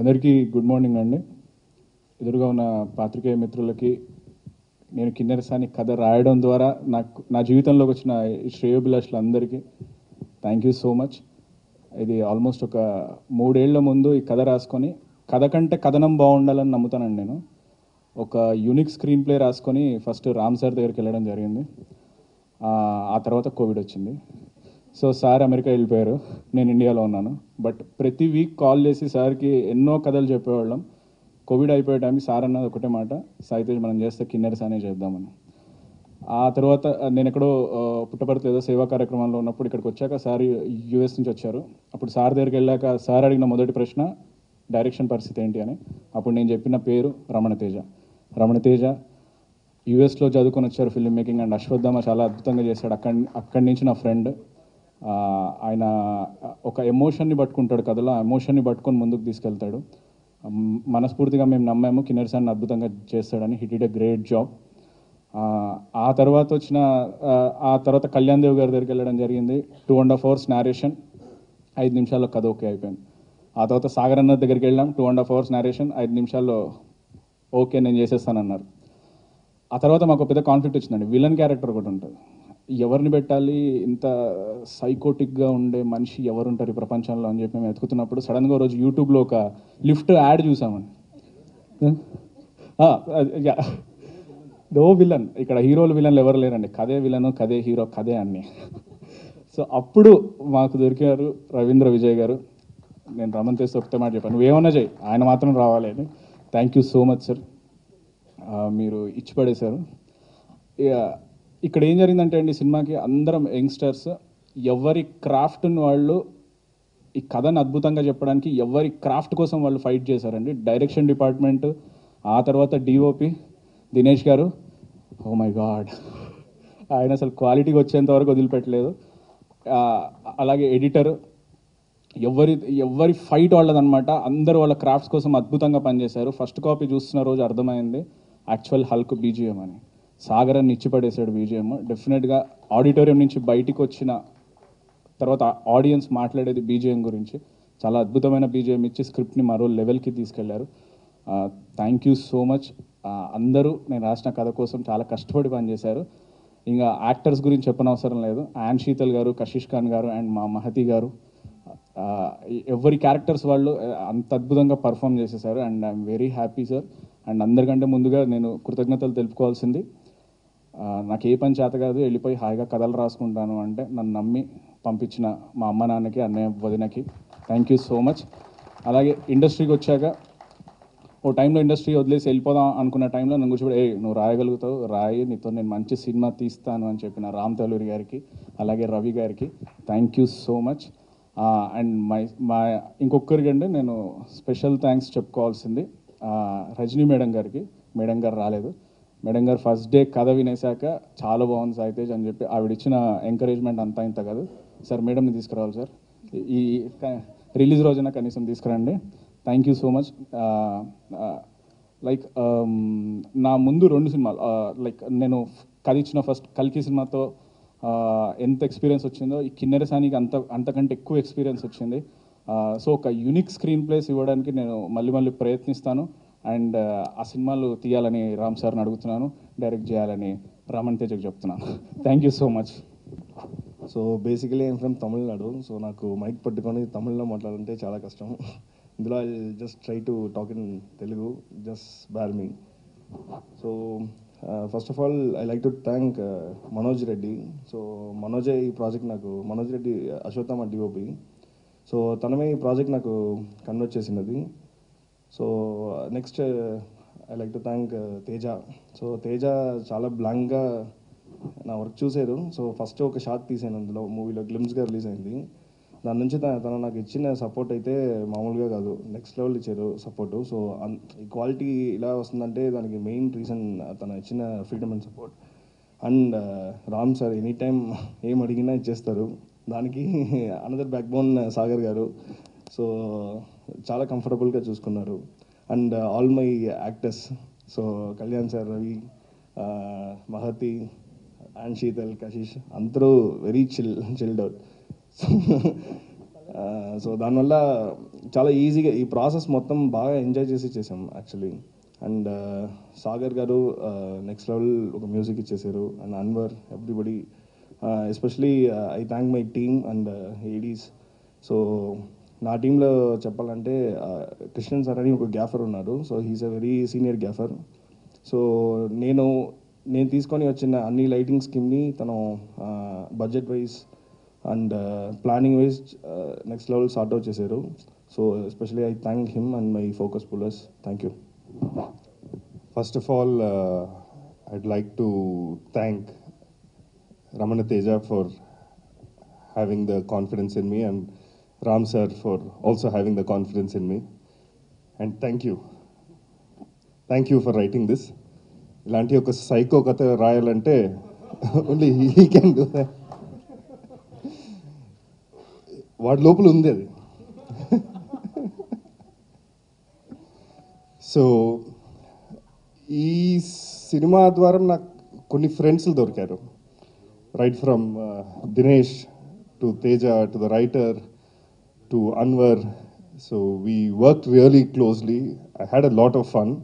అందరికీ good morning అండి. ఎదురుగా ఉన్న పాత్రికేయ మిత్రులకి, నేను కిన్నెరసాని కథ రాయడం ద్వారా నా జీవితంలోకి వచ్చిన శ్రేయోభిలాషులందరికీ థ్యాంక్ యూ సో మచ్. ఇది ఆల్మోస్ట్ ఒక 3 ఏళ్ల ముందు ఈ కథ రాసుకొని, కథ కంటే కథనం బాగుండాలని నమ్ముతానండి నేను. ఒక యూనిక్ స్క్రీన్ ప్లే రాసుకొని ఫస్ట్ రామ్ సార్ దగ్గరికి వెళ్ళడం జరిగింది. ఆ తర్వాత కోవిడ్ వచ్చింది. సో సార్ అమెరికా వెళ్ళిపోయారు, నేను ఇండియాలో ఉన్నాను. బట్ ప్రతి వీక్ కాల్ చేసి సార్కి ఎన్నో కథలు చెప్పేవాళ్ళం. కోవిడ్ అయిపోయే టైంకి సార్ అన్నది ఒకటే మాట, సాయితేజ్ మనం చేస్తే కిన్నెరసానే చేద్దామని. ఆ తర్వాత నేను ఎక్కడో పుట్టపర్తి ఏదో సేవా కార్యక్రమంలో ఉన్నప్పుడు ఇక్కడికి వచ్చాక సార్ యూఎస్ నుంచి వచ్చారు. అప్పుడు సార్ దగ్గరికి వెళ్ళాక సార్ అడిగిన మొదటి ప్రశ్న డైరెక్షన్ పరిస్థితి ఏంటి అని. అప్పుడు నేను చెప్పిన పేరు రమణతేజ యూఎస్లో చదువుకొని వచ్చారు ఫిల్మ్ మేకింగ్ అండ్ అశ్వత్థామ చాలా అద్భుతంగా చేశాడు. అక్కడి నుంచి నా ఫ్రెండ్. ఆయన ఒక ఎమోషన్ని పట్టుకుంటాడు కథలో, ఆ ఎమోషన్ని పట్టుకొని ముందుకు తీసుకెళ్తాడు. మనస్ఫూర్తిగా మేము నమ్మాము కిన్నెరసాన్ని అద్భుతంగా చేస్తాడని. హి డిడ్ ఎ గ్రేట్ జాబ్. ఆ తర్వాత కళ్యాణ్ దేవ్ గారి దగ్గరికి వెళ్ళడం జరిగింది. 2.5 hours నేరేషన్, 5 నిమిషాల్లో కథ ఓకే అయిపోయింది. ఆ తర్వాత సాగర్ అన్న దగ్గరికి వెళ్ళాం, 2.5 hours నేరేషన్, 5 నిమిషాల్లో ఓకే నేను చేసేస్తానన్నారు. ఆ తర్వాత మాకు పెద్ద కాన్ఫ్లిక్ట్ వచ్చిందండి. విలన్ క్యారెక్టర్ ఒకటి ఉంటుంది, ఎవరిని పెట్టాలి, ఇంత సైకోటిక్గా ఉండే మనిషి ఎవరు ఉంటారు ఈ ప్రపంచంలో అని చెప్పి మేము వెతుకుతున్నప్పుడు సడన్గా రోజు యూట్యూబ్లో ఒక లిఫ్ట్ యాడ్ చూసామండి. నో విలన్, ఇక్కడ హీరోలు విలన్లు ఎవరు లేరండి, కథే విలను, కథే హీరో, కథే అన్ని. సో అప్పుడు మాకు దొరికారు రవీంద్ర విజయ్ గారు. నేను రమణ్ తెస్తే ఒకటే మాట చెప్పాను, నువ్వేమన్నా చేయి, ఆయన మాత్రం రావాలి అని. Thank you so much sir, మీరు ఇచ్చి పడేశారు. ఇక్కడ ఏం జరిగిందంటే అండి, సినిమాకి అందరం యంగ్స్టర్స్, ఎవరి క్రాఫ్ట్ని వాళ్ళు ఈ కథను అద్భుతంగా చెప్పడానికి ఎవరి క్రాఫ్ట్ కోసం వాళ్ళు ఫైట్ చేశారండి. డైరెక్షన్ డిపార్ట్మెంట్, ఆ తర్వాత డిఓపి దినేష్ గారు, ఓ మై గాడ్, ఆయన అసలు క్వాలిటీకి వచ్చేంత వరకు వదిలిపెట్టలేదు. అలాగే ఎడిటర్, ఎవరి ఫైట్ వాళ్ళదనమాట. అందరూ వాళ్ళ క్రాఫ్ట్స్ కోసం అద్భుతంగా పనిచేశారు. ఫస్ట్ కాపీ చూస్తున్న రోజు అర్థమైంది యాక్చువల్ హల్క్ బీజిఎం అని. సాగర్ అని ఇచ్చిపడేశాడు బీజిఎం. డెఫినెట్గా ఆడిటోరియం నుంచి బయటికి వచ్చిన తర్వాత ఆడియన్స్ మాట్లాడేది బీజిఎం గురించి. చాలా అద్భుతమైన బీజిఎం ఇచ్చి స్క్రిప్ట్ని మరో లెవెల్కి తీసుకెళ్లారు. Thank you so much. అందరూ నేను రాసిన కథ కోసం చాలా కష్టపడి పనిచేశారు. ఇంకా యాక్టర్స్ గురించి చెప్పనవసరం లేదు. యాన్ శీతల్ గారు, కషిష్ ఖాన్ గారు అండ్ మా మహతి గారు, ఎవరి క్యారెక్టర్స్ వాళ్ళు అంత అద్భుతంగా పర్ఫామ్ చేసేసారు. And I'm very happy sir. And అందరికంటే ముందుగా నేను కృతజ్ఞతలు తెలుపుకోవాల్సింది, నాకు ఏ పని చేత కాదు, వెళ్ళిపోయి హాయిగా కథలు రాసుకుంటాను అంటే నన్ను నమ్మి పంపించిన మా అమ్మ నాన్నకి, అన్నయ్య వదినకి థ్యాంక్ యూ సో మచ్. అలాగే ఇండస్ట్రీకి వచ్చాక ఓ టైంలో ఇండస్ట్రీ వదిలేసి వెళ్ళిపోదాం అనుకున్న టైంలో నన్ను కూర్చోబెట్టి నువ్వు రాయగలుగుతావు, రాయి, నీతో నేను మంచి సినిమా తీస్తాను అని చెప్పిన రామ్ తలూరి గారికి అలాగే రవి గారికి thank you so much. And మా ఇంకొకరికి అండి నేను స్పెషల్ థ్యాంక్స్ చెప్పుకోవాల్సింది రజనీ మేడం గారికి. మేడం గారు రాలేదు. మేడం గారు ఫస్ట్ డే కథ వినేశాక చాలా బాగుంది సాయితేజ్ అని చెప్పి ఆవిడ ఇచ్చిన ఎంకరేజ్మెంట్ అంతా ఇంత కాదు. సార్ మేడంని తీసుకురావాలి సార్, ఈ రిలీజ్ రోజున కనీసం తీసుకురండి. Thank you so much. Like నా ముందు 2 సినిమాలు లైక్ నేను కథ ఇచ్చిన ఫస్ట్ కల్కి సినిమాతో ఎంత ఎక్స్పీరియన్స్ వచ్చిందో ఈ కిన్నెరసానికి అంతకంటే ఎక్కువ ఎక్స్పీరియన్స్ వచ్చింది. సో ఒక యూనిక్ స్క్రీన్ ప్లేస్ ఇవ్వడానికి నేను మళ్ళీ ప్రయత్నిస్తాను. అండ్ ఆ సినిమాలు తీయాలని రామ్ సార్ని అడుగుతున్నాను, డైరెక్ట్ చేయాలని రామన్ తేజకి చెప్తున్నాను. Thank you so much. So basically I'm from Tamilnadu. So నాకు మైక్ పట్టుకొని తమిళ్లో మాట్లాడాలంటే చాలా కష్టం. ఇందులో I just try to talk in Telugu, just bear me. So first of all I like to thank Manoj Reddy. So మనోజే ఈ ప్రాజెక్ట్ నాకు, మనోజ్ రెడ్డి అశ్వత్థామ డిఓపి. సో తనమే ఈ ప్రాజెక్ట్ నాకు కన్వర్ట్ చేసినది. So next I like to thank Teja. So Teja చాలా బ్లాంక్గా నా వర్క్ చూసారు. సో ఫస్ట్ ఒక షాట్ తీసాను అందులో, మూవీలో గ్లిమ్స్గా రిలీజ్ అయింది. దాని నుంచి తను నాకు ఇచ్చిన సపోర్ట్ అయితే మామూలుగా కాదు, నెక్స్ట్ లెవెల్ ఇచ్చారు సపోర్టు. సో ఈ క్వాలిటీ ఇలా వస్తుందంటే దానికి మెయిన్ రీజన్ తను ఇచ్చిన freedom and support. And Ram sir any time ఏం అడిగినా ఇచ్చేస్తారు. దానికి అనదర్ బ్యాక్ బోన్ సాగర్ గారు. సో చాలా కంఫర్టబుల్గా చూసుకున్నారు. And all my actors, so Kalyan sir, Ravi, Mahathi and Sheetal, Kashish అందరూ వెరీ చిల్డ్ అవుట్. సో దానివల్ల చాలా ఈజీగా ఈ ప్రాసెస్ మొత్తం బాగా ఎంజాయ్ చేసి చేసాం యాక్చువల్లీ. అండ్ సాగర్ గారు నెక్స్ట్ లెవెల్ ఒక మ్యూజిక్ ఇచ్చేసారు. And Anwar, everybody, especially I thank my team and ADs. So నా టీంలో చెప్పాలంటే కృష్ణన్ సార్ అని ఒక గ్యాఫర్ ఉన్నారు. So he's a very senior gaffer. So నేను తీసుకొని వచ్చిన అన్ని లైటింగ్ స్కీమ్ని తను budget wise and planning wise next level sort out చేశారు. So especially I thank him and my focus pullers. Thank you. First of all, I'd like to thank Ramana Teja for having the confidence in me, and Ram sir for also having the confidence in me. And thank you for writing this. ఇలాంటి ఒక psycho కథ రాయాలంటే only he can do that. వాడి లోపల ఉంది అది. So ఈ cinema ద్వారా నాకు కొన్ని ఫ్రెండ్స్లు దొరికారు. Right from Dinesh to Teja to the writer to Anwar. So we worked really closely. I had a lot of fun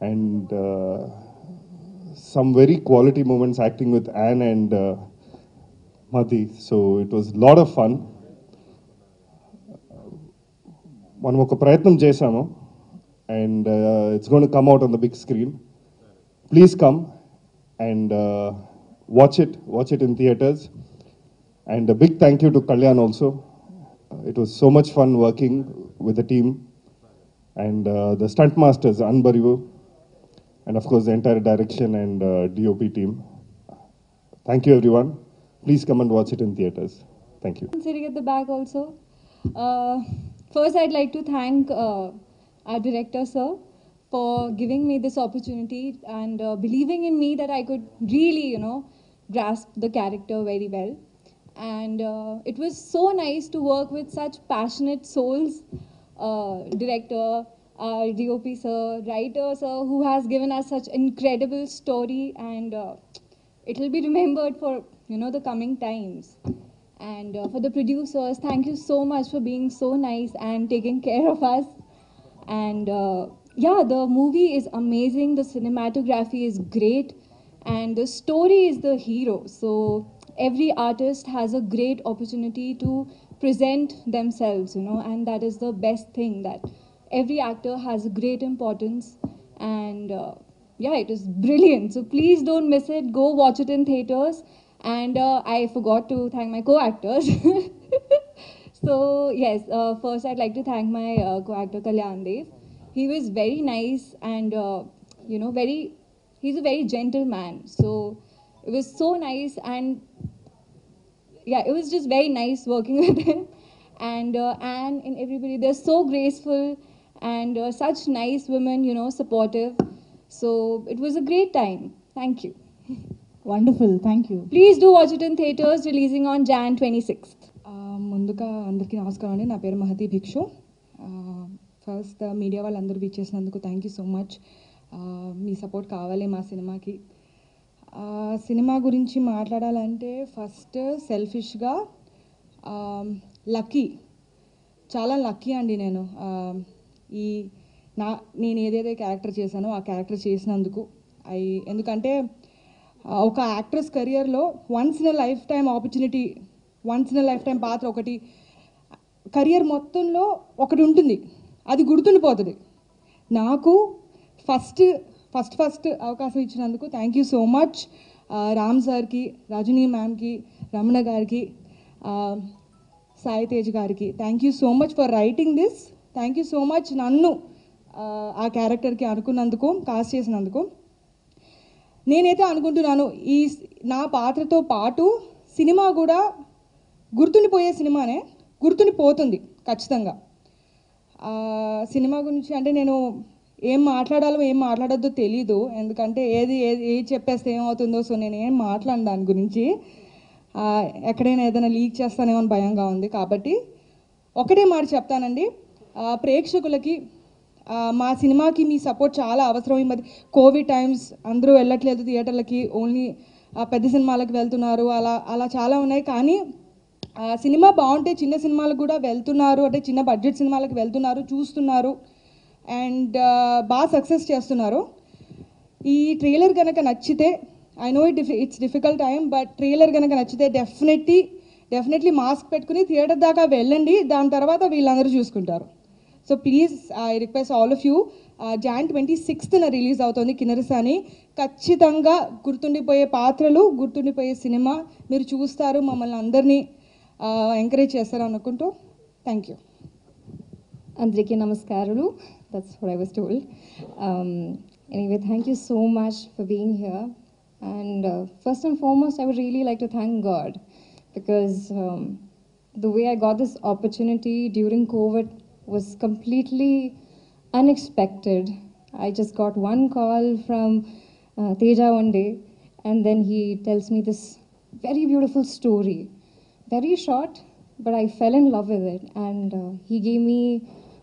and some very quality moments acting with Anne and Madhi. So it was a lot of fun. మనం ఒక ప్రయత్నం చేశాము and it's going to come out on the big screen. Please come and watch it in theaters. And a big thank you to Kalyan also. It was so much fun working with the team and the stunt masters Anbarivu, and of course the entire direction and DOP team. Thank you everyone. Please come and watch it in theaters. Thank you. Sitting at the back also. First I'd like to thank our director sir for giving me this opportunity and believing in me that I could really, grasp the character very well. And it was so nice to work with such passionate souls, director, DOP sir, writer sir, who has given us such incredible story, and it will be remembered for the coming times. And for the producers, thank you so much for being so nice and taking care of us. And yeah, the movie is amazing, the cinematography is great, and the story is the hero. So every artist has a great opportunity to present themselves, and that is the best thing, that every actor has a great importance. And yeah, it is brilliant. So please don't miss it. Go watch it in theaters. And I forgot to thank my co-actors. So yes, first I'd like to thank my co-actor Kalyan Dev. He was very nice and he's a very gentle man. So it was so nice, and yeah, it was just very nice working with him. And Anne and everybody, they're so graceful and such nice women, supportive. So it was a great time. Thank you. Wonderful, thank you. Please do watch it in theaters, releasing on Jan 26th. ముందుగా అందరికీ నమస్కారం అండి. నా పేరు మహతి భిక్షు. First media వాళ్ళందరూ ఇచ్చేసినందుకు thank you so much. మీ support కావాలి మా సినిమాకి. సినిమా గురించి మాట్లాడాలంటే ఫస్ట్ సెల్ఫిష్గా లక్కీ, చాలా లక్కీ అండి నేను. నేను ఏదైతే క్యారెక్టర్ చేశానో ఆ క్యారెక్టర్ చేసినందుకు ఎందుకంటే ఒక యాక్ట్రెస్ కెరియర్లో once in life time opportunity, once in life time పాత్ర ఒకటి కెరియర్ మొత్తంలో ఒకటి ఉంటుంది, అది గుర్తుండిపోతుంది. నాకు ఫస్ట్ అవకాశం ఇచ్చినందుకు thank you so much Ram సార్కి, రజనీ మ్యామ్కి, రమణ గారికి, సాయి తేజ్ గారికి thank you so much for writing this. Thank you so much నన్ను ఆ క్యారెక్టర్కి అనుకున్నందుకు, కాస్ట్ చేసినందుకు. నేనైతే అనుకుంటున్నాను ఈ నా పాత్రతో పాటు సినిమా కూడా గుర్తుండిపోయే సినిమానే, గుర్తుండిపోతుంది ఖచ్చితంగా. సినిమా గురించి అంటే నేను ఏం మాట్లాడాలో ఏం మాట్లాడొద్దో తెలీదు, ఎందుకంటే ఏది చెప్పేస్తే ఏమవుతుందో. సో నేను ఏం మాట్లాడను దాని గురించి, ఎక్కడైనా ఏదైనా లీక్ చేస్తానేమో అని భయంగా ఉంది. కాబట్టి ఒకటే మాట చెప్తానండి, ప్రేక్షకులకి మా సినిమాకి మీ సపోర్ట్ చాలా అవసరం. ఈ మధ్య కోవిడ్ టైమ్స్, అందరూ వెళ్ళట్లేదు థియేటర్లకి, ఓన్లీ పెద్ద సినిమాలకు వెళ్తున్నారు, అలా చాలా ఉన్నాయి. కానీ సినిమా బాగుంటే చిన్న సినిమాలకు కూడా వెళ్తున్నారు, అంటే చిన్న బడ్జెట్ సినిమాలకు వెళ్తున్నారు, చూస్తున్నారు అండ్ బాగా సక్సెస్ చేస్తున్నారు. ఈ ట్రైలర్ కనుక నచ్చితే, I know it's difficult time, but trailer కనుక నచ్చితే డెఫినెట్లీ మాస్క్ పెట్టుకుని థియేటర్ దాకా వెళ్ళండి, దాని తర్వాత వీళ్ళందరూ చూసుకుంటారు. So please I request all of you, Jan 26న రిలీజ్ అవుతుంది కిన్నెరసాని. ఖచ్చితంగా గుర్తుండిపోయే పాత్రలు, గుర్తుండిపోయే సినిమా మీరు చూస్తారు, మమ్మల్ని అందరినీ ఎంకరేజ్ చేస్తారు అనుకుంటూ thank you. Andriki Namaskaralu. That's what I was told. Anyway, thank you so much for being here. And first and foremost, I would really like to thank God, because the way I got this opportunity during COVID was completely unexpected. I just got one call from Teja one day, and then he tells me this very beautiful story. Very short, but I fell in love with it. And he gave me,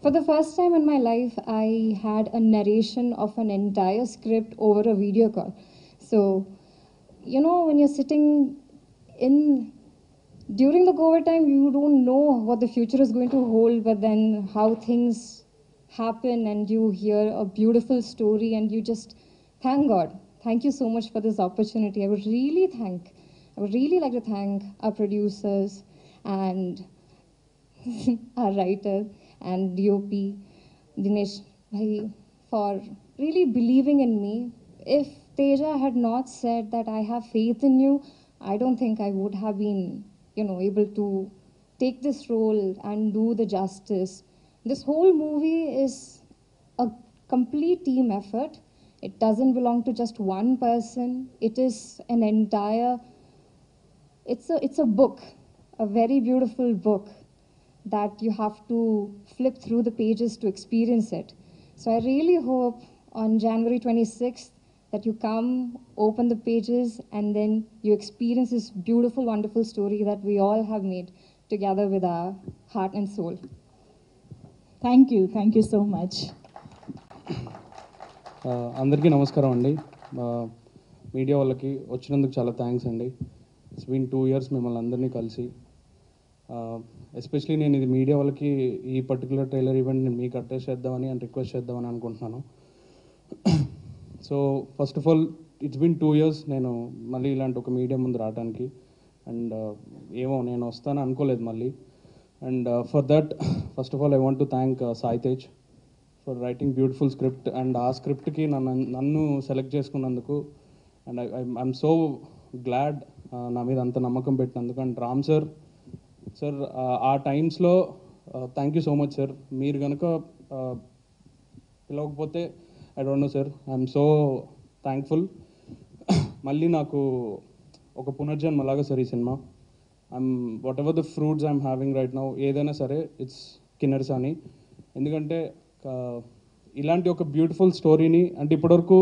for the first time in my life, I had a narration of an entire script over a video call. So, when you're sitting in, during the COVID time, you don't know what the future is going to hold, but then how things happen and you hear a beautiful story and you just thank God. Thank you so much for this opportunity. I would really like to thank our producers and our writer and DOP, Dinesh Bhai, for really believing in me. If Teja had not said that I have faith in you, I don't think I would have been, able to take this role and do the justice. This whole movie is a complete team effort. It doesn't belong to just one person. It is an entire, it's a book, a very beautiful book that you have to flip through the pages to experience it. So I really hope on January 26th that you come, open the pages, and then you experience this beautiful, wonderful story that we all have made together with our heart and soul. Thank you so much. అందరికీ నమస్కారం అండి. Media వాళ్ళకి వచ్చినందుకు చాలా thanks అండి. It's been 2 years మిమ్మల్ని అందరినీ కలిసి. ఎస్పెషలీ నేను ఇది మీడియా వాళ్ళకి ఈ పర్టికులర్ ట్రైలర్ ఈవెంట్ నేను మీకు అటాచ్ చేద్దామని అండ్ రిక్వెస్ట్ చేద్దామని అనుకుంటున్నాను. So first of all it's been 2 years నేను మళ్ళీ ఇలాంటి ఒక మీడియా ముందు రావడానికి. అండ్ ఏమో నేను వస్తాను అనుకోలేదు మళ్ళీ. And for that first of all I want to thank Sai Tej for writing beautiful script. And ఆ స్క్రిప్ట్కి నన్ను సెలెక్ట్ చేసుకున్నందుకు. అండ్ ఐఎమ్ సో గ్లాడ్ నా మీద అంత నమ్మకం పెట్టినందుకు. అండ్ రామ్ సార్ సార్ ఆ టైమ్స్లో thank you so much sir. మీరు కనుక పిలవకపోతే I don't know sir. I'm so thankful. మళ్ళీ నాకు ఒక పునర్జన్మలాగా సార్ ఈ cinema. Whatever the fruits I'm having right now, ఏదైనా సరే ఇట్స్ కిన్నెరసాని. ఎందుకంటే ఇలాంటి ఒక బ్యూటిఫుల్ స్టోరీని, అంటే ఇప్పటివరకు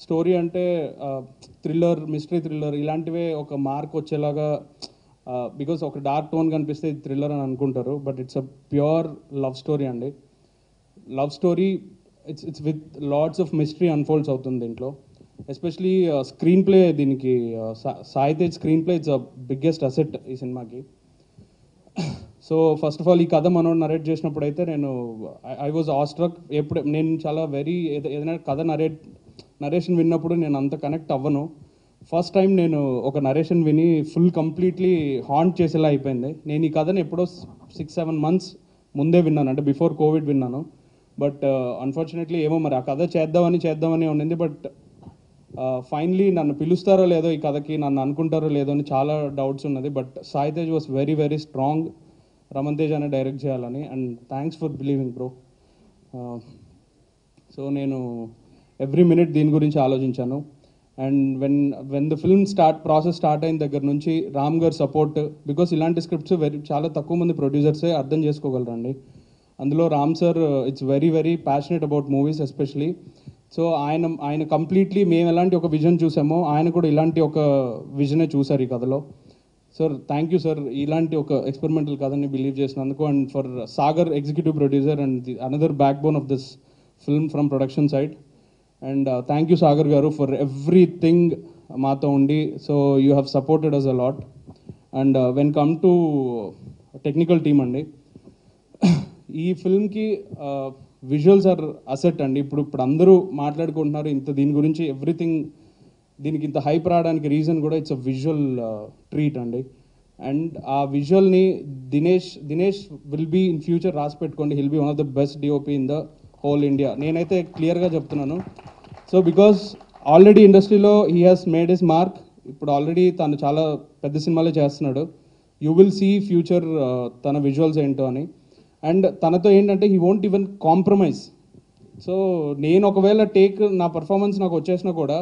స్టోరీ అంటే థ్రిల్లర్, మిస్టరీ థ్రిల్లర్ ఇలాంటివే ఒక మార్క్ వచ్చేలాగా, బికాస్ ఒక డార్క్ టోన్ కనిపిస్తే ఇది థ్రిల్లర్ అని అనుకుంటారు, but it's a pure love story అండి. Love story, it's with lots of mystery unfolds అవుతుంది దీంట్లో. ఎస్పెషలీ స్క్రీన్ ప్లే, దీనికి Sai Tej screenplay it's a biggest asset ఈ సినిమాకి. సో ఫస్ట్ ఆఫ్ ఆల్ ఈ కథ మనోడు నరేట్ చేసినప్పుడు అయితే నేను ఐ వాజ్ ఆస్ట్రక్. నేను చాలా ఏదైనా కథ నరేషన్ విన్నప్పుడు నేను అంత కనెక్ట్ అవ్వను. ఫస్ట్ టైం నేను ఒక నరేషన్ విని ఫుల్ కంప్లీట్లీ హాంట్ చేసేలా అయిపోయింది. నేను ఈ కథను ఎప్పుడో 6-7 months ముందే విన్నాను, అంటే బిఫోర్ కోవిడ్ విన్నాను. బట్ అన్ఫార్చునేట్లీ ఏమో మరి ఆ కథ చేద్దామని ఉండింది. బట్ ఫైనలీ నన్ను పిలుస్తారో లేదో ఈ కథకి, నన్ను అనుకుంటారో లేదో అని చాలా డౌట్స్ ఉన్నది. But Sai Tej was very very strong, Raman Tej అనే డైరెక్ట్ చేయాలని. And thanks for believing bro. So నేను ఎవ్రీ మినిట్ దీని గురించి ఆలోచించాను. And when the film process start అయిన దగ్గర నుంచి రామ్ గారు సపోర్ట్, బికాస్ ఇలాంటి స్క్రిప్ట్స్ చాలా తక్కువ మంది ప్రొడ్యూసర్సే అర్థం చేసుకోగలరండి. అందులో Ram sir it's very very passionate about movies especially. So ఆయన కంప్లీట్లీ మేము ఎలాంటి ఒక విజన్ చూసామో ఆయన కూడా ఇలాంటి ఒక విజనే చూసారు ఈ కథలో. సార్ థ్యాంక్ యూ సార్, ఇలాంటి ఒక ఎక్స్పెరిమెంటల్ కథని బిలీవ్ చేసినందుకు. And for Sagar executive producer and another backbone of this film from production side. And thank you Sagar గారు ఫర్ ఎవ్రీథింగ్ మాతో ఉండి. So you have supported us a lot. And when come to technical team అండి, ఈ ఫిల్మ్కి visuals are asset అండి. ఇప్పుడు అందరూ మాట్లాడుకుంటున్నారు దీని గురించి ఎవ్రీథింగ్. దీనికి ఇంత హైప్ రావడానికి రీజన్ కూడా ఇట్స్ అ విజువల్ ట్రీట్ అండి. అండ్ ఆ విజువల్ని Dinesh will be in future రాసి పెట్టుకోండి, he'll be one of the best DOP in the whole India. నేనైతే క్లియర్గా చెప్తున్నాను. సో బికాస్ ఆల్రెడీ ఇండస్ట్రీలో he has made his mark. ఇప్పుడు ఆల్రెడీ తను చాలా పెద్ద సినిమాలే చేస్తున్నాడు. యూ విల్ సీ ఫ్యూచర్ తన విజువల్స్ ఏంటో అని. అండ్ తనతో ఏంటంటే he won't even compromise. So నేను ఒకవేళ నా పర్ఫార్మెన్స్ నాకు వచ్చేసినా కూడా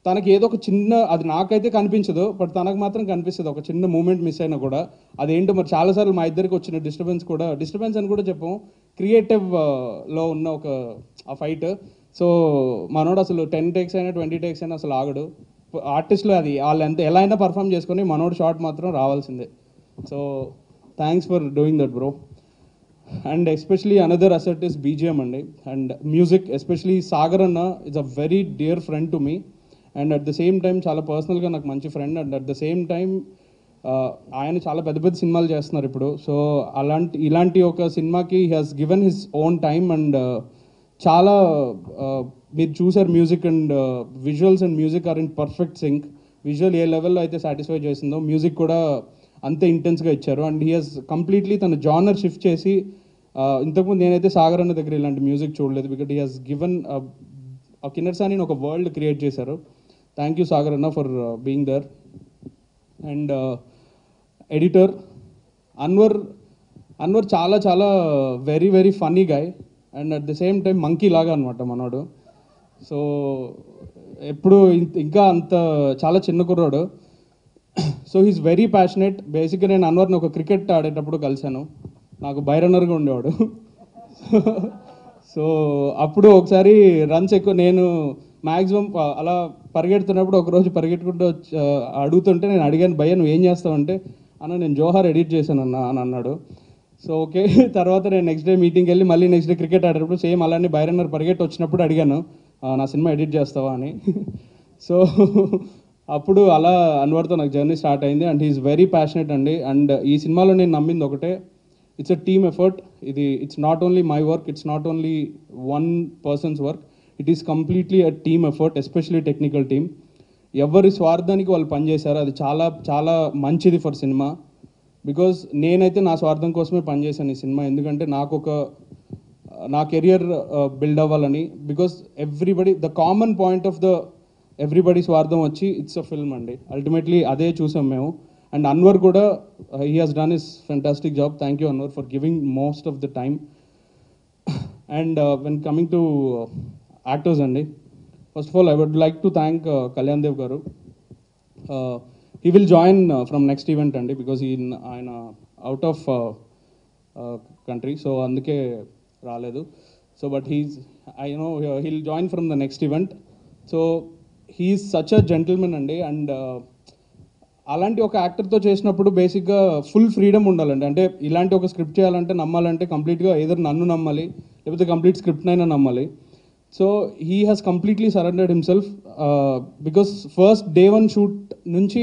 తనకి ఏదో ఒక చిన్న, అది నాకైతే కనిపించదు బట్ తనకు మాత్రం కనిపిస్తుంది, ఒక చిన్న మూమెంట్ మిస్ అయినా కూడా. అదేంటో మరి చాలాసార్లు మా ఇద్దరికి వచ్చిన డిస్టర్బెన్స్ అని కూడా చెప్పాము, క్రియేటివ్లో ఉన్న ఆ ఫైట్. సో మనోడు అసలు 10 takes అయినా 20 takes అయినా అసలు ఆగడు. ఆర్టిస్టులు అది వాళ్ళు ఎలా అయినా పర్ఫామ్ చేసుకొని మనోడు షాట్ మాత్రం రావాల్సిందే. So thanks for doing that bro. And especially another asset is BGM అండి. అండ్ మ్యూజిక్ ఎస్పెషలీ సాగర్ అన్న it's a very dear friend to me. And at the same time చాలా పర్సనల్గా నాకు మంచి friend. And at the same time ఆయన చాలా పెద్ద పెద్ద సినిమాలు చేస్తున్నారు ఇప్పుడు. సో ఇలాంటి ఒక సినిమాకి he has given his own time. And చాలా మీరు చూసారు music and visuals and music are in perfect sync. Visual ఏ లెవెల్లో అయితే సాటిస్ఫై చేసిందో మ్యూజిక్ కూడా అంతే ఇంటెన్స్గా ఇచ్చారు. అండ్ హీ హాస్ కంప్లీట్లీ తన జానర్ షిఫ్ట్ చేసి, ఇంతకుముందు నేనైతే సాగర్ అన్న దగ్గర ఇలాంటి మ్యూజిక్ చూడలేదు. Because he has given Kinnerasani ఒక వరల్డ్ క్రియేట్ చేశారు. థ్యాంక్ యూ సాగర్ అన్న for being there. And editor Anwar చాలా చాలా very very funny guy. And at the same time monkey లాగా అనమాట మనోడు. సో ఎప్పుడు ఇంకా అంత చాలా చిన్న కుర్రాడు. So he's very passionate. బేసిక్గా నేను అన్వర్ని ఒక క్రికెట్ ఆడేటప్పుడు కలిశాను, నాకు బై రన్నర్గా ఉండేవాడు. సో అప్పుడు ఒకసారి రన్స్ ఎక్కువ, నేను మ్యాక్సిమం అలా పరిగెడుతున్నప్పుడు ఒకరోజు పరిగెట్టుకుంటూ అడుగుతుంటే నేను అడిగాను, భయ్య నువ్వు ఏం చేస్తావంటే, అన్న నేను జోహార్ ఎడిట్ చేశాను అన్న అని అన్నాడు. So okay. తర్వాత నేను నెక్స్ట్ డే మీటింగ్కి వెళ్ళి మళ్ళీ నెక్స్ట్ డే క్రికెట్ ఆడేటప్పుడు సేమ్ అలానే బై రన్నర్ పరిగెట్టి వచ్చినప్పుడు అడిగాను, నా సినిమా ఎడిట్ చేస్తావా అని. సో అప్పుడు అలా అన్వర్తో నాకు జర్నీ స్టార్ట్ అయింది. అండ్ హీఈస్ వెరీ ప్యాషనెట్ అండి. అండ్ ఈ సినిమాలో నేను నమ్మింది ఒకటే, it's a team effort. It's not only my work, it's not only one persons work, it is completely a team effort, especially technical team. ఎవరి స్వార్థానికి వాళ్ళు పనిచేశారు, అది చాలా చాలా మంచిది ఫర్ సినిమా. బికాజ్ నేనైతే నా స్వార్థం కోసమే పనిచేశాను ఈ సినిమా. ఎందుకంటే నా కెరియర్ బిల్డ్ అవ్వాలని. Because everybody, the common point of the everybody స్వార్థం వచ్చి ఇట్స్ అ ఫిల్మ్ అండి. అల్టిమేట్లీ అదే చూసాం మేము. అండ్ అన్వర్ కూడా he has done his fantastic job. Thank you Anwar for giving most of the time. And when coming to actors అండి, first of all I would like to thank Kalyan Dev garu. He will join from next event అండి, because ఆయన out of country, so అందుకే రాలేదు. So but I know he'll join from the next event. So he's such a gentleman అండి. And అలాంటి ఒక యాక్టర్తో చేసినప్పుడు బేసిక్గా full freedom ఉండాలండి. అంటే ఇలాంటి ఒక స్క్రిప్ట్ చేయాలంటే నమ్మాలంటే కంప్లీట్గా ఏదర్ నన్ను నమ్మాలి, లేకపోతే కంప్లీట్ స్క్రిప్ట్నైనా నమ్మాలి. So he has completely surrendered himself, because first day one shoot నుంచి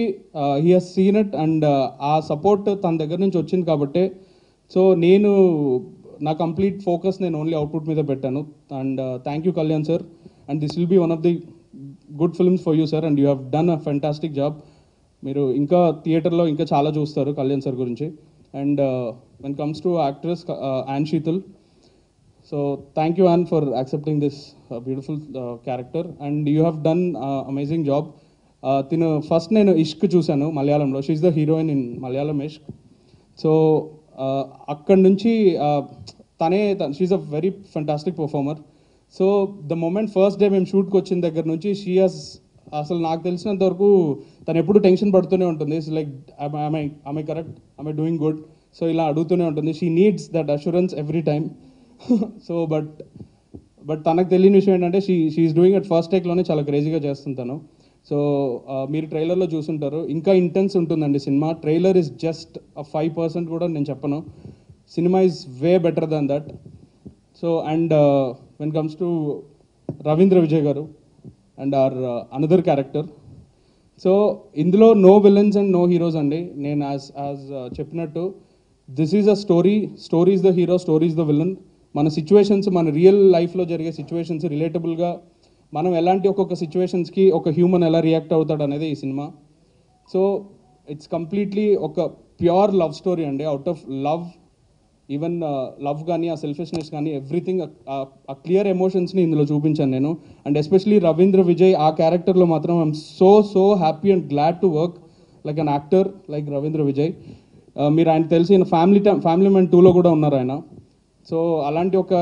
he has seen it. And ఆ సపోర్ట్ తన దగ్గర నుంచి వచ్చింది కాబట్టి, సో నేను నా కంప్లీట్ ఫోకస్ నేను ఓన్లీ అవుట్పుట్ మీద పెట్టాను. And thank you Kalyan sir, and this will be one of the good films for you sir, and you have done a fantastic job. మీరు ఇంకా థియేటర్లో ఇంకా చాలా చూస్తారు కళ్యాణ్ సార్ గురించి. And when comes to actress Ann Sheetal, so thank you Ann for accepting this beautiful character, and you have done amazing job. తిను first నేను ఇష్క్ చూశాను మలయాళంలో, she's the heroine in Malayalam Ishq. So అక్కడి నుంచి she's a very fantastic performer. So the moment first day మేము షూట్కి వచ్చిన దగ్గర నుంచి షీ హాస్, అసలు నాకు తెలిసినంత వరకు తను ఎప్పుడు టెన్షన్ పడుతూనే ఉంటుంది. It's like I correct, I doing good, so ఇలా అడుగుతూనే ఉంటుంది. She needs that assurance every time. So but తనకు తెలియని విషయం ఏంటంటే షీఈస్ డూయింగ్ అట్ ఫస్ట్ టేక్లోనే చాలా క్రేజీగా చేస్తుంటాను. సో మీరు ట్రైలర్లో చూసుంటారు, ఇంకా ఇంటెన్స్ ఉంటుందండి సినిమా. ట్రైలర్ ఇస్ జస్ట్ 5% కూడా నేను చెప్పను. Cinema is way better than that. So and when comes to Ravindra Vijay garu and our another character. So ఇందులో no villains and no heroes అండి. నేను యాజ్ చెప్పినట్టు this is a story is the hero, story is the villain. మన situations, మన real లైఫ్లో జరిగే situations రిలేటబుల్గా మనం ఎలాంటి ఒక్కొక్క సిచ్యువేషన్స్కి ఒక హ్యూమన్ ఎలా రియాక్ట్ అవుతాడు అనేది ఈ సినిమా. సో ఇట్స్ కంప్లీట్లీ ఒక ప్యూర్ లవ్ స్టోరీ అండి. Out of love, even love కానీ ఆ సెల్ఫిష్నెస్ కానీ ఎవ్రీథింగ్, ఆ క్లియర్ ఎమోషన్స్ని ఇందులో చూపించాను నేను. అండ్ ఎస్పెషలీ రవీంద్ర విజయ్ ఆ క్యారెక్టర్లో మాత్రం I'm so happy and glad to work like an actor like Ravindra Vijay. మీరు ఆయన తెలిసి ఫ్యామిలీ మ్యాన్ 2లో కూడా ఉన్నారు ఆయన. సో అలాంటి ఒక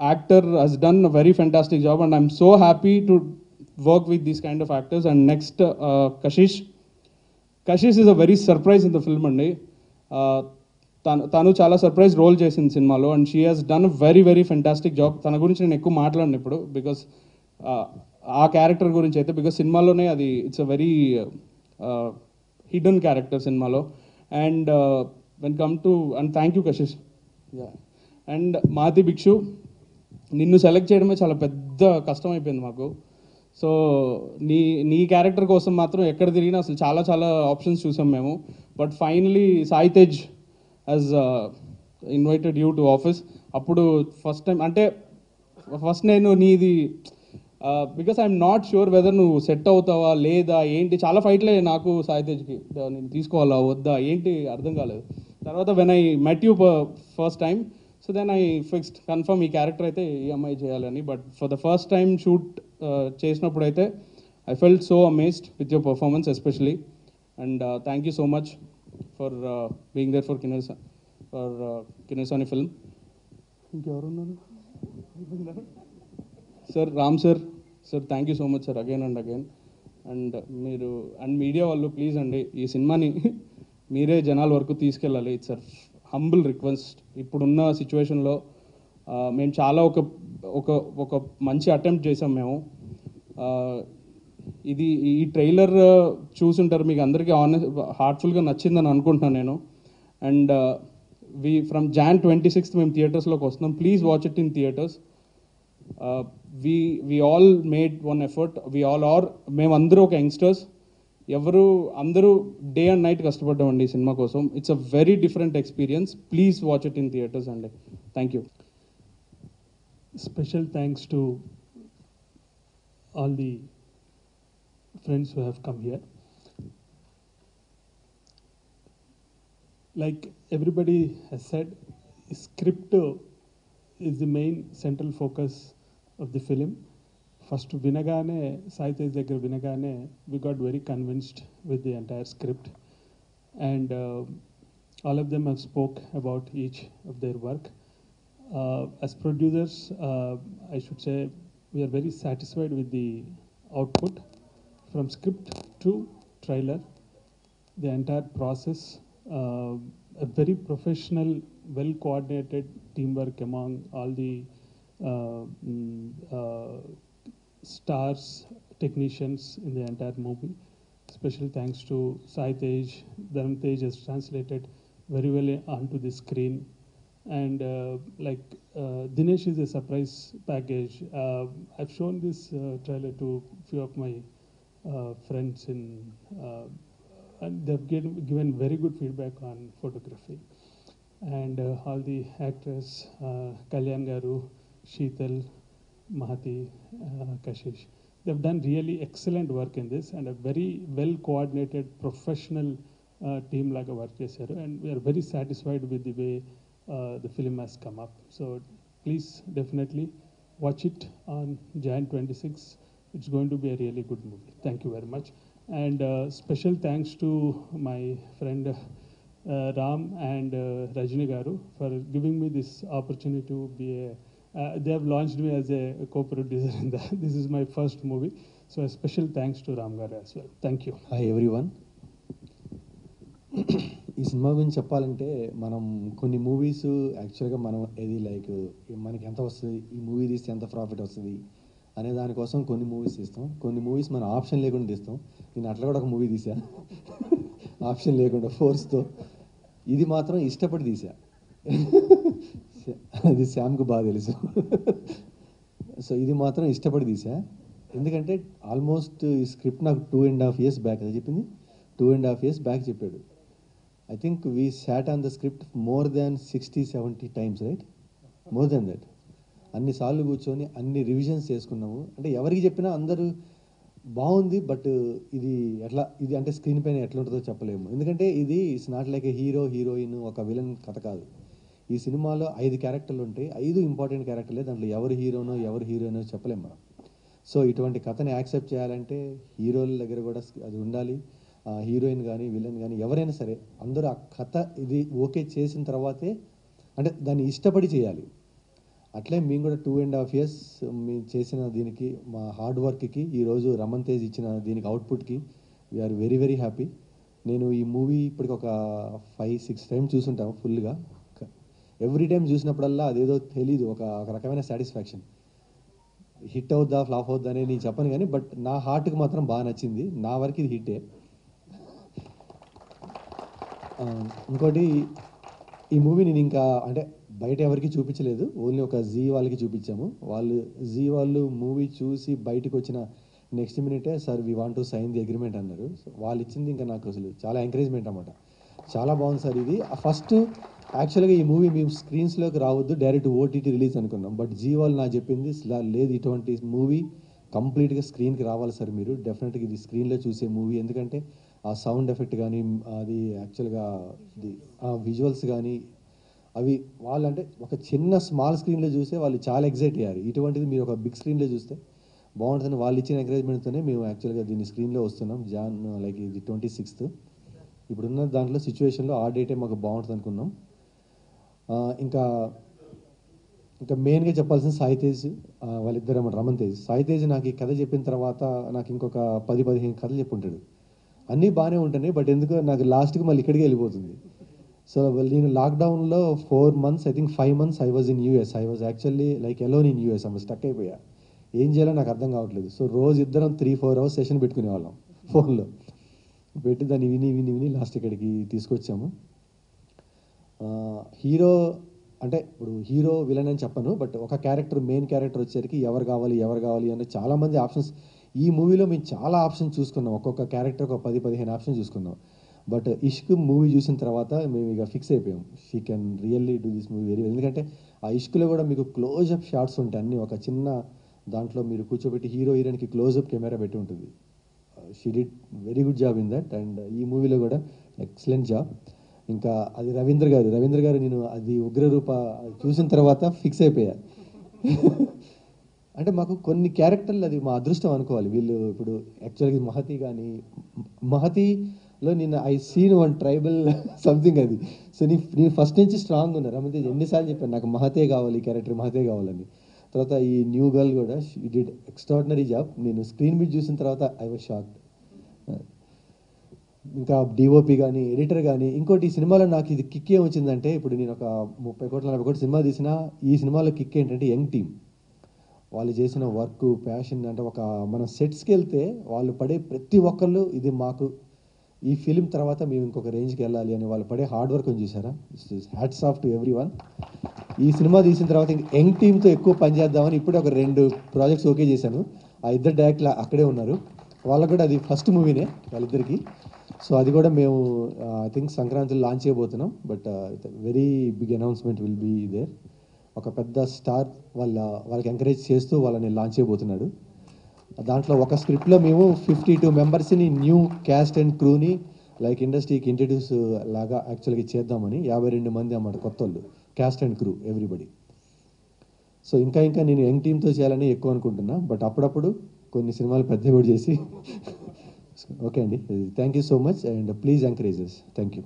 actor has done a very fantastic job, and I'm so happy to work with these kind of actors. And next Kashish is a very surprise in the film అండి. తను చాలా సర్ప్రైజ్ రోల్ చేసింది సినిమాలో, and she has done very fantastic job. తన గురించి నేను ఎక్కువ మాట్లాడను ఇప్పుడు, బికాస్ ఆ క్యారెక్టర్ గురించి అయితే, బికాస్ సినిమాలోనే అది it's a very hidden character సినిమాలో. And when come to, and thank you Kashish. And మాతి భిక్షు, నిన్ను సెలెక్ట్ చేయడమే చాలా పెద్ద కష్టం అయిపోయింది మాకు. సో నీ క్యారెక్టర్ కోసం మాత్రం ఎక్కడ తిరిగినా అసలు చాలా ఆప్షన్స్ చూసాం మేము. But finally Sai Tej has invited you to office. అప్పుడు ఫస్ట్ టైం అంటే ఫస్ట్ నేను నీది, because I'm not sure whether నువ్వు సెట్ అవుతావా లేదా ఏంటి, చాలా ఫైట్లే నాకు సాయి తేజ్కి, నేను తీసుకోవాలా వద్దా ఏంటి అర్థం కాలేదు. తర్వాత when I met you first time, so then I fixed confirm ఈ క్యారెక్టర్ అయితే ఈ అమ్మాయి చేయాలని. But for the first time shoot చేసినప్పుడు అయితే I felt so amazed with your performance especially. And thank you so much for being there for Kinnerasani film. ఇంకెవరున్నారు sir? Ram sir thank you so much sir, again and again. And మీరు and media వాళ్ళు please అండి ఈ సినిమాని మీరే జనాల వరకు తీసుకెళ్ళాలి. It's a humble request. ఇప్పుడున్న సిచ్యువేషన్లో మేము చాలా ఒక మంచి అటెంప్ట్ చేసాం మేము. ఈ ట్రైలర్ చూసుంటారు, మీకు అందరికీ హార్ట్ఫుల్గా నచ్చిందని అనుకుంటున్నాను నేను. అండ్ ఫ్రమ్ Jan 26th మేము థియేటర్స్లోకి వస్తున్నాం. Please watch it in theatres. we all made one effort. మేమందరూ ఒక యంగ్స్టర్స్, అందరూ డే అండ్ నైట్ కష్టపడ్డామండి ఈ సినిమా కోసం. It's a very different experience. Please watch it in theatres అండి. Thank you. Special thanks to all the friends who have come here. Like everybody has said, script is the main central focus of the film. First Sai Tej దగ్గర వినగానే we got very convinced with the entire script. and all of them have spoke about each of their work. As producers, I should say we are very satisfied with the output from script to trailer. The entire process, a very professional, well coordinated teamwork among all the stars, technicians in the entire movie. Special thanks to Sai Tej. Dharam Tej has translated very well onto the screen. And Dinesh is a surprise package. I've shown this trailer to few of my friends and they've given very good feedback on photography. And all the actors, Kalyan Garu, Sheetal, Mahati, Kashish, they've done really excellent work in this and a very well coordinated professional team like work chesaru, and we are very satisfied with the way the film has come up. So please definitely watch it on Jan 26. It's going to be a really good movie. Thank you very much. And special thanks to my friend Ram and Rajni Garu for giving me this opportunity to be they have launched me as a co-producer in that. This is my first movie. So a special thanks to Ram Garu as well. Thank you. Hi everyone. ఈ cinema గురించి చెప్పాలంటే మనం కొన్ని movies యాక్చువల్గా మనం ఏది like మనకి ఎంత వస్తుంది, ఈ మూవీ తీస్తే ఎంత ప్రాఫిట్ వస్తుంది అనే దానికోసం కొన్ని మూవీస్ తీస్తాం. కొన్ని మూవీస్ మనం ఆప్షన్ లేకుండా తీస్తాం. నేను అట్లా కూడా ఒక మూవీ తీసా ఆప్షన్ లేకుండా ఫోర్స్తో. ఇది మాత్రం ఇష్టపడి తీసా. అది శ్యామ్కు బాగా తెలుసు. సో ఇది మాత్రం ఇష్టపడి తీసా. ఎందుకంటే ఆల్మోస్ట్ ఈ స్క్రిప్ట్ నాకు 2.5 years బ్యాక్ అది చెప్పింది. 2.5 years బ్యాక్ చెప్పాడు. I think we sat on the script more than 60-70 times, right? More than that. అన్నిసార్లు కూర్చొని అన్ని రివిజన్స్ చేసుకున్నాము. అంటే ఎవరికి చెప్పినా అందరూ బాగుంది, బట్ ఇది ఎట్లా, ఇది అంటే స్క్రీన్ పైన ఎట్లా ఉంటుందో చెప్పలేము. ఎందుకంటే ఇది it's not like A hero heroine ఒక విలన్ కథ కాదు. ఈ సినిమాలో 5 క్యారెక్టర్లు ఉంటాయి. 5 ఇంపార్టెంట్ క్యారెక్టర్లే. దాంట్లో ఎవరు హీరోనో ఎవరు హీరోయినో చెప్పలేము మనం. సో ఇటువంటి కథని యాక్సెప్ట్ చేయాలంటే హీరోల దగ్గర కూడా అది ఉండాలి. హీరోయిన్ కానీ విలన్ కానీ ఎవరైనా సరే అందరూ ఆ కథ ఇది ఓకే చేసిన తర్వాతే, అంటే దాన్ని ఇష్టపడి చేయాలి. అట్లే మేము కూడా 2.5 years మేము చేసిన దీనికి మా హార్డ్ వర్క్కి ఈరోజు రమణ్ తేజ్ ఇచ్చిన దీనికి అవుట్పుట్కి వీఆర్ వెరీ వెరీ హ్యాపీ. నేను ఈ మూవీ ఇప్పటికి ఒక 5-6 times చూసుంటాము ఫుల్గా. ఎవ్రీ టైం చూసినప్పుడల్లా అదేదో తెలీదు, ఒక రకమైన సాటిస్ఫాక్షన్. హిట్ అవుద్దా ఫ్లాప్ అవుద్దా అనేది నేను చెప్పను కానీ, బట్ నా హార్ట్కి మాత్రం బాగా నచ్చింది. నా వరకు ఇది హిట్టే. ఇంకోటి, ఈ మూవీ నేను ఇంకా అంటే బయట ఎవరికి చూపించలేదు, ఓన్లీ ఒక జీ వాళ్ళకి చూపించాము. వాళ్ళు మూవీ చూసి బయటకు వచ్చిన నెక్స్ట్ మినిటే sir we want to sign the agreement అన్నారు. సో వాళ్ళు ఇచ్చింది ఇంకా నాకు అసలు చాలా ఎంకరేజ్మెంట్ అన్నమాట. చాలా బాగుంది సార్ ఇది. ఫస్ట్ యాక్చువల్గా ఈ మూవీ మేము స్క్రీన్స్లోకి రావద్దు, డైరెక్ట్ ఓటీటీ రిలీజ్ అనుకున్నాం. బట్ జీ వాళ్ళు నాకు చెప్పింది లేదు, ఇటువంటి మూవీ కంప్లీట్గా స్క్రీన్కి రావాలి సార్ మీరు, డెఫినెట్గా ఇది స్క్రీన్లో చూసే మూవీ. ఎందుకంటే ఆ సౌండ్ ఎఫెక్ట్ కానీ, అది యాక్చువల్గా విజువల్స్ కానీ అవి వాళ్ళంటే ఒక చిన్న స్మాల్ స్క్రీన్లో చూస్తే వాళ్ళు చాలా ఎగ్జైట్ అయ్యారు. ఇటువంటిది మీరు ఒక బిగ్ స్క్రీన్లో చూస్తే బాగుంటుందని వాళ్ళు ఇచ్చిన ఎంకరేజ్మెంట్తోనే మేము యాక్చువల్గా దీన్ని స్క్రీన్లో వస్తున్నాం. లైక్ ఇది 26th. ఇప్పుడున్న దాంట్లో సిచ్యువేషన్లో ఆ డేటే మాకు బాగుంటుంది అనుకున్నాం. ఇంకా మెయిన్గా చెప్పాల్సిన సాయి తేజ్, వాళ్ళిద్దరు రమణ్ తేజ్. సాయి తేజ్ నాకు ఈ కథ చెప్పిన తర్వాత నాకు ఇంకొక 10-15 కథలు చెప్పుంటాడు. అన్నీ బాగానే ఉంటున్నాయి, బట్ ఎందుకో నాకు లాస్ట్కి మళ్ళీ ఇక్కడికి వెళ్ళిపోతుంది. సో నేను లాక్డౌన్లో 4 months, I think 5 months I was in US. I was actually like alone in US. Stuck అయిపోయా. ఏం చేయాలో నాకు అర్థం కావట్లేదు. సో రోజు ఇద్దరం 3-4 hours సెషన్ పెట్టుకునేవాళ్ళం ఫోన్లో పెట్టి దాన్ని విని లాస్ట్ ఇక్కడికి తీసుకొచ్చాము. హీరో అంటే ఇప్పుడు హీరో విలన్ అని చెప్పను, బట్ ఒక క్యారెక్టర్, మెయిన్ క్యారెక్టర్ వచ్చేసరికి ఎవరు కావాలి అని చాలామంది ఆప్షన్స్. ఈ మూవీలో మేము చాలా ఆప్షన్స్ చూసుకున్నాం. ఒక్కొక్క క్యారెక్టర్ ఒక 10-15 ఆప్షన్స్ చూసుకున్నాం. బట్ ఇష్క్ మూవీ చూసిన తర్వాత మేము ఇక ఫిక్స్ అయిపోయాం, she can really do this movie very well. ఎందుకంటే ఆ ఇష్క్లో కూడా మీకు క్లోజ్అప్ షాట్స్ ఉంటాయి అన్నీ. ఒక చిన్న దాంట్లో మీరు కూర్చోబెట్టి హీరోయిన్కి క్లోజ్అప్ కెమెరా పెట్టి ఉంటుంది. She did very good job in that. And ఈ మూవీలో కూడా ఎక్సలెంట్ జాబ్. ఇంకా అది రవీంద్ర గారు నేను అది ఉగ్రరూప చూసిన తర్వాత ఫిక్స్ అయిపోయా. అంటే మాకు కొన్ని క్యారెక్టర్లు అది మా అదృష్టం అనుకోవాలి. వీళ్ళు ఇప్పుడు యాక్చువల్గా మహతి లో నేను I seen one tribal something అది. సో నేను ఫస్ట్ నుంచి స్ట్రాంగ్ ఉన్నా. రమతేజ్ ఎన్నిసార్లు చెప్పాను నాకు మహతే కావాలి, ఈ క్యారెక్టర్ మహతే కావాలని. తర్వాత ఈ న్యూ గర్ల్ కూడా షీ డిడ్ ఎక్స్ట్రాడినరీ జాబ్. నేను స్క్రీన్ మీద చూసిన తర్వాత ఐ వాజ్ షాక్డ్. ఇంకా డిఓపి కానీ ఎడిటర్ కానీ ఇంకోటి ఈ సినిమాలో నాకు ఇది కిక్ ఏమొచ్చిందంటే, ఇప్పుడు నేను ఒక 30 కోట్ల 40 కోట్ల సినిమా తీసిన ఈ సినిమాలో కిక్ ఏంటంటే యంగ్ టీమ్ వాళ్ళు చేసిన వర్క్ ప్యాషన్. అంటే ఒక మనం సెట్స్కి వెళ్తే వాళ్ళు పడే ప్రతి ఒక్కళ్ళు ఇది మాకు ఈ ఫిలిం తర్వాత మేము ఇంకొక రేంజ్కి వెళ్ళాలి అని వాళ్ళు పడే హార్డ్ వర్క్ అని చూసారా. Hats off to every one. ఈ సినిమా తీసిన తర్వాత ఇంక యంగ్ టీమ్తో ఎక్కువ పనిచేద్దామని ఇప్పుడే ఒక 2 ప్రాజెక్ట్స్ ఓకే చేశాను. ఆ ఇద్దరు డైరెక్టర్లు అక్కడే ఉన్నారు. వాళ్ళకు కూడా అది ఫస్ట్ మూవీనే వాళ్ళిద్దరికి. సో అది కూడా మేము ఐ థింక్ సంక్రాంతిలో లాంచ్ చేయబోతున్నాం. But very big announcement will be there. ఒక పెద్ద స్టార్ వాళ్ళకి ఎంకరేజ్ చేస్తూ వాళ్ళని లాంచ్ చేయబోతున్నాడు. దాంట్లో ఒక స్క్రిప్ట్లో మేము 52 మెంబర్స్ని న్యూ క్యాస్ట్ అండ్ క్రూని లైక్ ఇండస్ట్రీకి ఇంట్రడ్యూస్ లాగా యాక్చువల్గా చేద్దామని 52 మంది అన్నమాట కొత్త వాళ్ళు, caste and crew everybody. So ఇంకా నేను యంగ్ టీమ్తో చేయాలని ఎక్కువ అనుకుంటున్నా. బట్ అప్పుడప్పుడు కొన్ని సినిమాలు పెద్దవి కూడా చేసి ఓకే అండి. Thank you so much and please encourages. Thank you.